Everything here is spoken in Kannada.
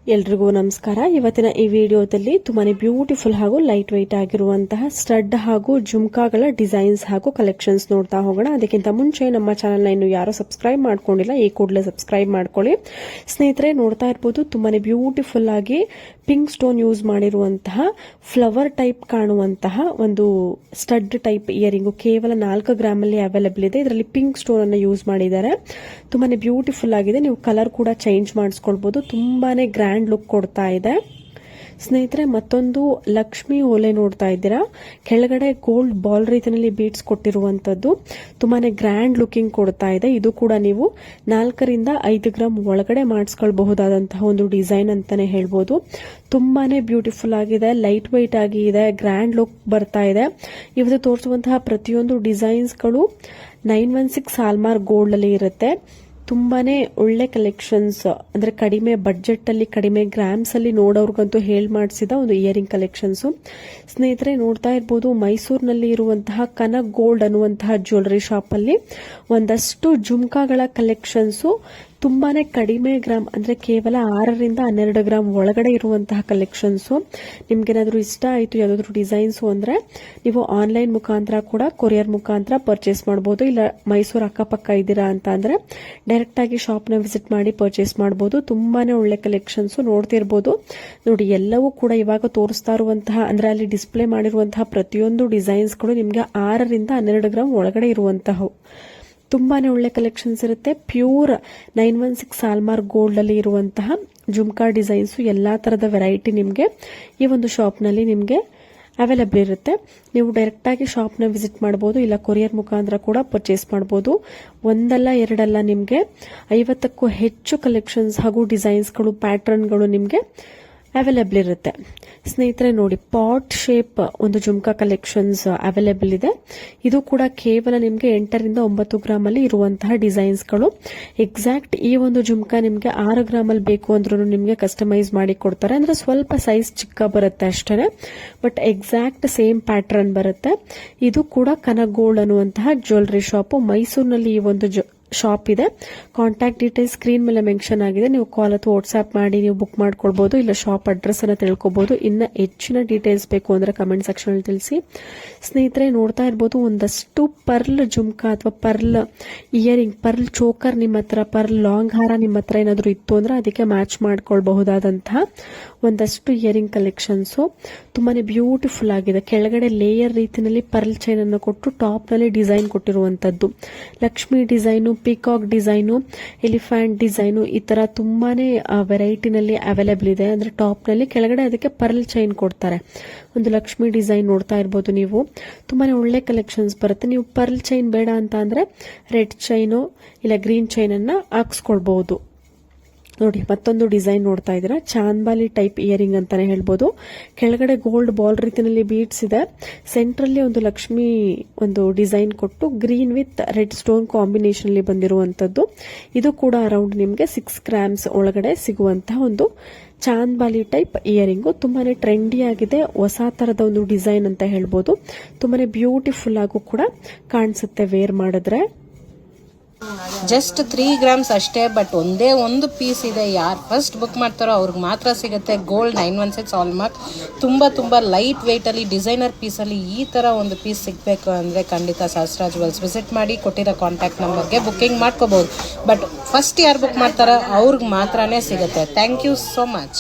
ಎಲ್ರಿಗೂ ನಮಸ್ಕಾರ. ಇವತ್ತಿನ ಈ ವಿಡಿಯೋದಲ್ಲಿ ತುಂಬಾನೇ ಬ್ಯೂಟಿಫುಲ್ ಹಾಗೂ ಲೈಟ್ ವೈಟ್ ಆಗಿರುವಂತಹ ಸ್ಟಡ್ ಹಾಗೂ ಜುಮ್ಕಾಗಳ ಡಿಸೈನ್ಸ್ ಹಾಗೂ ಕಲೆಕ್ಷನ್ಸ್ ನೋಡ್ತಾ ಹೋಗೋಣ. ಅದಕ್ಕಿಂತ ಮುಂಚೆ ನಮ್ಮ ಚಾನೆಲ್ನ ಇನ್ನು ಯಾರು ಸಬ್ಸ್ಕ್ರೈಬ್ ಮಾಡ್ಕೊಂಡಿಲ್ಲ, ಈ ಕೂಡಲೇ ಸಬ್ಸ್ಕ್ರೈಬ್ ಮಾಡ್ಕೊಳ್ಳಿ. ಸ್ನೇಹಿತರೆ, ನೋಡ್ತಾ ಇರ್ಬೋದು ತುಂಬಾನೇ ಬ್ಯೂಟಿಫುಲ್ ಆಗಿ ಪಿಂಕ್ ಸ್ಟೋನ್ ಯೂಸ್ ಮಾಡಿರುವಂತಹ ಫ್ಲವರ್ ಟೈಪ್ ಕಾಣುವಂತಹ ಒಂದು ಸ್ಟಡ್ ಟೈಪ್ ಇಯರಿಂಗು ಕೇವಲ 4 ಗ್ರಾಮ್ ಅಲ್ಲಿ ಅವೈಲೇಬಲ್ ಇದೆ. ಇದರಲ್ಲಿ ಪಿಂಕ್ ಸ್ಟೋನ್ ಅನ್ನು ಯೂಸ್ ಮಾಡಿದ್ದಾರೆ. ತುಂಬಾನೇ ಬ್ಯೂಟಿಫುಲ್ ಆಗಿದೆ. ನೀವು ಕಲರ್ ಕೂಡ ಚೇಂಜ್ ಮಾಡಿಸ್ಕೊಳ್ಬಹುದು. ತುಂಬಾನೇ ಗ್ರ್ಯಾಂಡ್ ಲುಕ್ ಕೊಡ್ತಾ ಇದೆ. ಸ್ನೇಹಿತರೆ, ಮತ್ತೊಂದು ಲಕ್ಷ್ಮಿ ಓಲೆ ನೋಡ್ತಾ ಇದ್ದೀರಾ. ಕೆಳಗಡೆ ಗೋಲ್ಡ್ ಬಾಲ್ ರೀತಿಯಲ್ಲಿ ಬೀಡ್ಸ್ ಕೊಟ್ಟಿರುವಂತದ್ದು ತುಂಬಾನೇ ಗ್ರ್ಯಾಂಡ್ ಲುಕಿಂಗ್ ಕೊಡ್ತಾ ಇದೆ. ಇದು ಕೂಡ ನೀವು 4 ರಿಂದ 5 ಗ್ರಾಮ್ ಒಳಗಡೆ ಮಾಡಿಸ್ಕೊಳ್ಬಹುದಾದಂತಹ ಒಂದು ಡಿಸೈನ್ ಅಂತಾನೆ ಹೇಳ್ಬೋದು. ತುಂಬಾನೇ ಬ್ಯೂಟಿಫುಲ್ ಆಗಿದೆ, ಲೈಟ್ ವೈಟ್ ಆಗಿ ಇದೆ, ಗ್ರ್ಯಾಂಡ್ ಲುಕ್ ಬರ್ತಾ ಇದೆ. ಇವತ್ತು ತೋರಿಸುವಂತಹ ಪ್ರತಿಯೊಂದು ಡಿಸೈನ್ಸ್ಗಳು 916 ಹಾಲ್ಮಾರ್ಕ್ ಗೋಲ್ಡ್ ಅಲ್ಲಿ ಇರುತ್ತೆ. ತುಂಬಾನೇ ಒಳ್ಳೆ ಕಲೆಕ್ಷನ್ಸ್, ಅಂದ್ರೆ ಕಡಿಮೆ ಬಡ್ಜೆಟ್ ಅಲ್ಲಿ ಕಡಿಮೆ ಗ್ರಾಮ್ಸ್ ಅಲ್ಲಿ ನೋಡೋರ್ಗಂತೂ ಮಾಡಿಸಿದ ಒಂದು ಇಯರಿಂಗ್ ಕಲೆಕ್ಷನ್ಸ್. ಸ್ನೇಹಿತರೆ, ನೋಡ್ತಾ ಇರ್ಬೋದು ಮೈಸೂರಿನಲ್ಲಿ ಇರುವಂತಹ ಕನಕ್ ಗೋಲ್ಡ್ ಅನ್ನುವಂತಹ ಜ್ಯುವೆಲರಿ ಶಾಪ್ ಅಲ್ಲಿ ಒಂದಷ್ಟು ಜುಮ್ಕಾಗಳ ಕಲೆಕ್ಷನ್ಸ್ ತುಂಬಾನೇ ಕಡಿಮೆ ಗ್ರಾಮ್, ಅಂದ್ರೆ ಕೇವಲ 6 ರಿಂದ 12 ಗ್ರಾಮ್ ಒಳಗಡೆ ಇರುವಂತಹ ಕಲೆಕ್ಷನ್ಸ್. ನಿಮ್ಗೇನಾದ್ರೂ ಇಷ್ಟ ಆಯ್ತು ಯಾವ್ದಾದ್ರು ಡಿಸೈನ್ಸ್ ಅಂದ್ರೆ ನೀವು ಆನ್ಲೈನ್ ಮುಖಾಂತರ ಕೂಡ ಕೊರಿಯರ್ ಮುಖಾಂತರ ಪರ್ಚೇಸ್ ಮಾಡಬಹುದು. ಇಲ್ಲ ಮೈಸೂರು ಅಕ್ಕಪಕ್ಕ ಇದ್ದೀರಾ ಅಂತ ಅಂದ್ರೆ ಡೈರೆಕ್ಟ್ ಆಗಿ ಶಾಪ್ ನ ವಿಸಿಟ್ ಮಾಡಿ ಪರ್ಚೇಸ್ ಮಾಡಬಹುದು. ತುಂಬಾನೇ ಒಳ್ಳೆ ಕಲೆಕ್ಷನ್ಸ್ ನೋಡ್ತಿರ್ಬೋದು. ನೋಡಿ, ಎಲ್ಲವೂ ಕೂಡ ಇವಾಗ ತೋರಿಸ್ತಾ ಇರುವಂತಹ, ಅಂದ್ರೆ ಅಲ್ಲಿ ಡಿಸ್ಪ್ಲೇ ಮಾಡಿರುವಂತಹ ಪ್ರತಿಯೊಂದು ಡಿಸೈನ್ಸ್ ಗಳು ನಿಮ್ಗೆ 6 ರಿಂದ 12 ಗ್ರಾಮ್ ಒಳಗಡೆ ಇರುವಂತಹ ತುಂಬಾನೇ ಒಳ್ಳೆ ಕಲೆಕ್ಷನ್ಸ್ ಇರುತ್ತೆ. ಪ್ಯೂರ್ 916 ಹಾಲ್ಮಾರ್ಕ್ ಗೋಲ್ಡ್ ಅಲ್ಲಿ ಇರುವಂತಹ ಜುಮ್ಕಾ ಡಿಸೈನ್ಸ್ ಎಲ್ಲಾ ತರದ ವೆರೈಟಿ ನಿಮ್ಗೆ ಈ ಒಂದು ಶಾಪ್ ನಲ್ಲಿ ನಿಮ್ಗೆ ಅವೈಲೇಬಲ್ ಇರುತ್ತೆ. ನೀವು ಡೈರೆಕ್ಟ್ ಆಗಿ ಶಾಪ್ ನ ವಿಸಿಟ್ ಮಾಡಬಹುದು, ಇಲ್ಲ ಕೊರಿಯರ್ ಮುಖಾಂತರ ಕೂಡ ಪರ್ಚೇಸ್ ಮಾಡಬಹುದು. ಒಂದಲ್ಲ ಎರಡಲ್ಲ, ನಿಮ್ಗೆ 50ಕ್ಕೂ ಹೆಚ್ಚು ಕಲೆಕ್ಷನ್ಸ್ ಹಾಗೂ ಡಿಸೈನ್ಸ್ ಗಳು, ಪ್ಯಾಟರ್ನ್ ಗಳು ನಿಮ್ಗೆ ಅವೈಲೇಬಲ್ ಇರುತ್ತೆ. ಸ್ನೇಹಿತರೆ ನೋಡಿ, ಪಾಟ್ ಶೇಪ್ ಒಂದು ಜುಮ್ಕಾ ಕಲೆಕ್ಷನ್ಸ್ ಅವೈಲೇಬಲ್ ಇದೆ. ಇದು ಕೂಡ ಕೇವಲ ನಿಮ್ಗೆ 8 ರಿಂದ 9 ಗ್ರಾಮ್ ಅಲ್ಲಿ ಇರುವಂತಹ ಡಿಸೈನ್ಸ್ ಗಳು. ಎಕ್ಸಾಕ್ಟ್ ಈ ಒಂದು ಜುಮ್ಕಾ ನಿಮ್ಗೆ 6 ಗ್ರಾಮ್ ಅಲ್ಲಿ ಬೇಕು ಅಂದ್ರೂ ನಿಮ್ಗೆ ಕಸ್ಟಮೈಸ್ ಮಾಡಿ ಕೊಡ್ತಾರೆ. ಅಂದ್ರೆ ಸ್ವಲ್ಪ ಸೈಜ್ ಚಿಕ್ಕ ಬರುತ್ತೆ ಅಷ್ಟೇ, ಬಟ್ ಎಕ್ಸಾಕ್ಟ್ ಸೇಮ್ ಪ್ಯಾಟರ್ನ್ ಬರುತ್ತೆ. ಇದು ಕೂಡ ಕನಕ್ ಗೋಲ್ಡ್ ಅನ್ನುವಂತಹ ಜ್ಯುವೆಲರಿ ಶಾಪ್ ಮೈಸೂರಿನಲ್ಲಿ ಈ ಒಂದು ಶಾಪ್ ಇದೆ. ಕಾಂಟ್ಯಾಕ್ಟ್ ಡೀಟೇಲ್ಸ್ ಸ್ಕ್ರೀನ್ ಮೇಲೆ ಮೆನ್ಷನ್ ಆಗಿದೆ. ನೀವು ಕಾಲ್ ಅಥವಾ ವಾಟ್ಸ್ಆಪ್ ಮಾಡಿ ನೀವು ಬುಕ್ ಮಾಡ್ಕೊಳ್ಬಹುದು, ಇಲ್ಲ ಶಾಪ್ ಅಡ್ರೆಸ್ ಅನ್ನ ತಿಳ್ಕೊಬಹುದು. ಇನ್ನ ಹೆಚ್ಚಿನ ಡೀಟೇಲ್ಸ್ ಬೇಕು ಅಂದ್ರೆ ಕಮೆಂಟ್ ಸೆಕ್ಷನ್ ಅಲ್ಲಿ ತಿಳಿಸಿ. ಸ್ನೇಹಿತರೆ, ನೋಡ್ತಾ ಇರಬಹುದು ಒಂದಷ್ಟು ಪರ್ಲ್ ಜುಮ್ಕಾ ಅಥವಾ ಪರ್ಲ್ ಇಯರಿಂಗ್, ಪರ್ಲ್ ಚೋಕರ್ ನಿಮ್ಮ ಹತ್ರ, ಪರ್ಲ್ ಲಾಂಗ್ ಹಾರ ನಿಮ್ಮ ಹತ್ರ ಏನಾದ್ರು ಇತ್ತು ಅಂದ್ರೆ ಅದಕ್ಕೆ ಮ್ಯಾಚ್ ಮಾಡ್ಕೊಳ್ಬಹುದಾದಂತಹ ಒಂದಷ್ಟು ಇಯರಿಂಗ್ ಕಲೆಕ್ಷನ್ಸ್ ತುಂಬಾನೇ ಬ್ಯೂಟಿಫುಲ್ ಆಗಿದೆ. ಕೆಳಗಡೆ ಲೇಯರ್ ರೀತಿಯಲ್ಲಿ ಪರ್ಲ್ ಚೈನ್ ಅನ್ನು ಕೊಟ್ಟು ಟಾಪ್ ನಲ್ಲಿ ಡಿಸೈನ್ ಕೊಟ್ಟಿರುವಂತದ್ದು. Lakshmi design, peacock design, elephant design, ಈ ತರ ತುಂಬಾನೇ ವೆರೈಟಿನಲ್ಲಿ ಅವೈಲೇಬಲ್ ಇದೆ. ಅಂದ್ರೆ ಟಾಪ್ ನಲ್ಲಿ ಕೆಳಗಡೆ ಅದಕ್ಕೆ ಪರ್ಲ್ ಚೈನ್ ಕೊಡ್ತಾರೆ. ಒಂದು ಲಕ್ಷ್ಮಿ ಡಿಸೈನ್ ನೋಡ್ತಾ ಇರಬಹುದು ನೀವು. ತುಂಬಾನೇ ಒಳ್ಳೆ ಕಲೆಕ್ಷನ್ಸ್ ಬರುತ್ತೆ. ನೀವು ಪರ್ಲ್ ಚೈನ್ ಬೇಡ ಅಂತ ಅಂದ್ರೆ ರೆಡ್ ಚೈನು ಇಲ್ಲ ಗ್ರೀನ್ ಚೈನ್ ಅನ್ನ ಹಾಕ್ಸ್ಕೊಳ್ಬಹುದು. ನೋಡಿ, ಮತ್ತೊಂದು ಡಿಸೈನ್ ನೋಡ್ತಾ ಇದ್ದೀರಾ. ಚಾಂದ್ಬಾಲಿ ಟೈಪ್ ಇಯರಿಂಗ್ ಅಂತಾನೆ ಹೇಳ್ಬೋದು. ಕೆಳಗಡೆ ಗೋಲ್ಡ್ ಬಾಲ್ ರೀತಿಯಲ್ಲಿ ಬೀಡ್ಸ್ ಇದೆ. ಸೆಂಟ್ರಲ್ಲಿ ಒಂದು ಲಕ್ಷ್ಮಿ ಒಂದು ಡಿಸೈನ್ ಕೊಟ್ಟು green with red stone combination ಅಲ್ಲಿ ಬಂದಿರುವಂತದ್ದು. ಇದು ಕೂಡ ಅರೌಂಡ್ ನಿಮ್ಗೆ 6 ಗ್ರಾಮ್ಸ್ ಒಳಗಡೆ ಸಿಗುವಂತಹ ಒಂದು ಚಾಂದ್ಬಾಲಿ ಟೈಪ್ ಇಯರಿಂಗು. ತುಂಬಾನೇ ಟ್ರೆಂಡಿ ಆಗಿದೆ, ಹೊಸ ತರದ ಒಂದು ಡಿಸೈನ್ ಅಂತ ಹೇಳ್ಬೋದು. ತುಂಬಾನೇ ಬ್ಯೂಟಿಫುಲ್ ಆಗು ಕೂಡ ಕಾಣಿಸುತ್ತೆ ವೇರ್ ಮಾಡಿದ್ರೆ. ಜಸ್ಟ್ 3 ಗ್ರಾಮ್ಸ್ ಅಷ್ಟೇ, ಬಟ್ ಒಂದೇ ಒಂದು ಪೀಸ್ ಇದೆ. ಯಾರು ಫಸ್ಟ್ ಬುಕ್ ಮಾಡ್ತಾರೋ ಅವ್ರಿಗೆ ಮಾತ್ರ ಸಿಗುತ್ತೆ. ಗೋಲ್ಡ್ 916 ಹಾಲ್ಮಾರ್ಕ್, ತುಂಬ ಲೈಟ್ ವೆಯ್ಟ್ ಅಲ್ಲಿ ಡಿಸೈನರ್ ಪೀಸಲ್ಲಿ ಈ ಥರ ಒಂದು ಪೀಸ್ ಸಿಗಬೇಕು ಅಂದರೆ ಖಂಡಿತ ಸಹಸ್ರ ಜುವೆಲ್ಸ್ ವಿಸಿಟ್ ಮಾಡಿ. ಕೊಟ್ಟಿರೋ ಕಾಂಟ್ಯಾಕ್ಟ್ ನಂಬರ್ಗೆ ಬುಕ್ಕಿಂಗ್ ಮಾಡ್ಕೋಬಹುದು. ಬಟ್ ಫಸ್ಟ್ ಯಾರು ಬುಕ್ ಮಾಡ್ತಾರೋ ಅವ್ರಿಗೆ ಮಾತ್ರನೇ ಸಿಗುತ್ತೆ. Thank you so much.